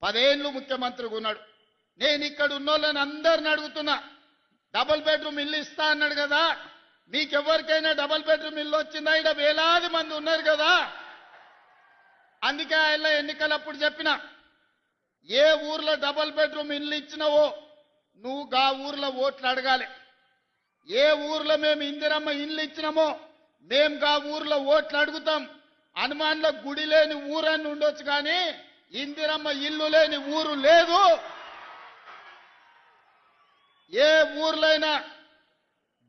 10 ఏళ్ళు ముఖ్యమంత్రిగా ఉన్నాడు. నేను ఇక్కడ ఉన్నోళ్ళని అందరిని అడుగుతున్నా, డబుల్ బెడ్రూమ్ ఇల్లు ఇస్తా అన్నాడు కదా, మీకెవరికైనా డబుల్ బెడ్రూమ్ ఇల్లు వచ్చిందా? ఇక్కడ వేలాది మంది ఉన్నారు కదా. అందుకే ఆయన ఎన్నికలప్పుడు చెప్పిన, ఏ ఊర్లో డబుల్ బెడ్రూమ్ ఇల్లు ఇచ్చినావో నువ్వు గా ఊర్లో ఓట్లు అడగాలి. ఏ ఊర్లో మేము ఇందిరమ్మ ఇల్లు ఇచ్చినామో మేము గా ఊర్లో ఓట్లు అడుగుతాం. హనుమాన్ల గుడి లేని ఊరని ఉండొచ్చు కానీ ఇందిరమ్మ ఇల్లు లేని ఊరు లేదు. ఏ ఊర్లైనా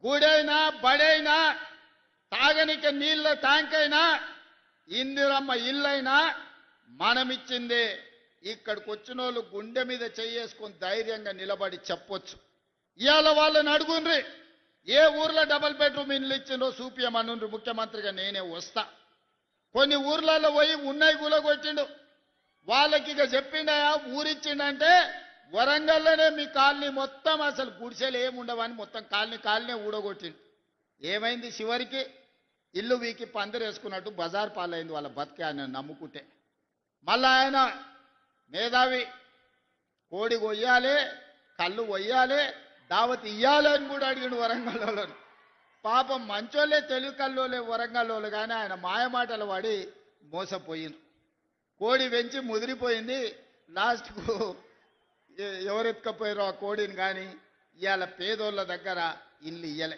గుడైనా బడైనా తాగనిక నీళ్ళ ట్యాంక్ అయినా ఇందిరమ్మ ఇల్లైనా మనమిచ్చిందే. ఇక్కడికి వచ్చిన వాళ్ళు గుండె మీద చేసుకొని ధైర్యంగా నిలబడి చెప్పొచ్చు. ఇవాళ వాళ్ళని అడుగుండ్రి, ఏ ఊర్లో డబుల్ బెడ్రూమ్ ఇల్లు ఇచ్చిండ్రో చూపియమనుండ్రి, ముఖ్యమంత్రిగా నేనే వస్తా. కొన్ని ఊర్లలో పోయి ఉన్నాయి కూలగొట్టిండు. వాళ్ళకి ఇక చెప్పిండయా ఊరిచ్చిండంటే వరంగల్లోనే మీ కాలనీ మొత్తం అసలు గుడిసెలు ఏముండవని మొత్తం కాలనీ ఊడగొట్టిండు. ఏమైంది? చివరికి ఇల్లు వీకి పందిరేసుకున్నట్టు బజార్ పాలైంది వాళ్ళ బతికే ఆయన నమ్ముకుంటే. మళ్ళా ఆయన మేధావి, కోడి కొయ్యాలి, కళ్ళు కొయ్యాలి, దావత్ ఇయ్యాలి అని కూడా అడిగిండు వరంగల్లో. పాపం మంచోళ్ళే, తెలుగు కల్లోలే వరంగల్లో, కానీ ఆయన మాయమాటలు పడి మోసపోయింది. కోడి వెంచి ముదిరిపోయింది. లాస్ట్కు ఎవరెత్తుకపోయారో ఆ కోడిని కానీ ఇవాళ పేదోళ్ళ దగ్గర ఇల్లు ఇయ్యలే.